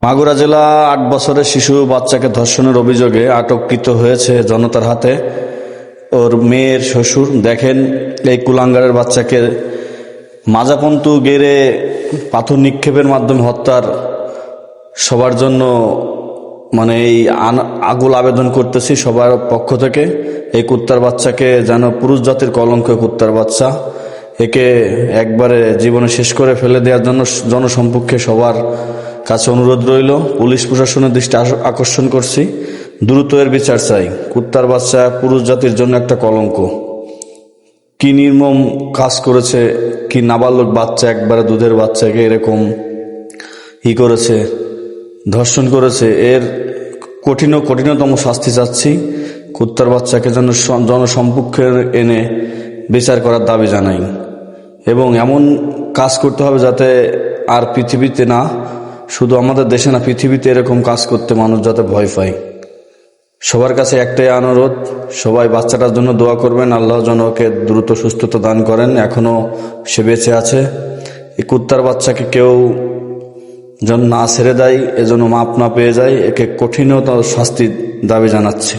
মাগুরা জেলা ৮ বছরের শিশু বাচ্চাকে ধর্ষণের অভিযোগে আটককৃত হয়েছে জনতার হাতে। ওর মেয়ের শ্বশুর দেখেন এই কুলাঙ্গারের বাচ্চাকে মাজাপন্তু গেড়ে পাথর নিক্ষেপের মাধ্যমে হত্যার সবার জন্য এই আগুল আবেদন করতেছি সবার পক্ষ থেকে। এই কুত্তার বাচ্চাকে যেন পুরুষ জাতির কলঙ্ক, কুত্তার বাচ্চা, একে একবারে জীবনে শেষ করে ফেলে দেওয়ার জন্য জনসম্মুখে সবার কাছে অনুরোধ রইল। পুলিশ প্রশাসনের দৃষ্টি আকর্ষণ করছি, দ্রুত এর বিচার চাই। কুত্তার বাচ্চা পুরুষ জাতির জন্য একটা কলঙ্ক। কি নির্মম কাজ করেছে, কি নাবালক বাচ্চা, একবারে দুধের বাচ্চাকে এরকম করেছে, ধর্ষণ করেছে। এর কঠিনতম শাস্তি চাচ্ছি। কুত্তার বাচ্চাকে যেন জনসম্মুখে এনে বিচার করার দাবি জানাই, এবং এমন কাজ করতে হবে যাতে আর পৃথিবীতে না, শুধু আমাদের দেশে না, পৃথিবীতে এরকম কাজ করতে মানুষ যাতে ভয় পায়। সবার কাছে একটাই অনুরোধ, সবাই বাচ্চাটার জন্য দোয়া করবেন, আল্লাহ যেন ওকে দ্রুত সুস্থতা দান করেন। এখনো সে বেঁচে আছে। এই কুত্তার বাচ্চাকে কেউ যেন না ছেড়ে দেয়, এজন্য মাপ না পেয়ে যায়। একে কঠিনতর শাস্তির দাবি জানাচ্ছি।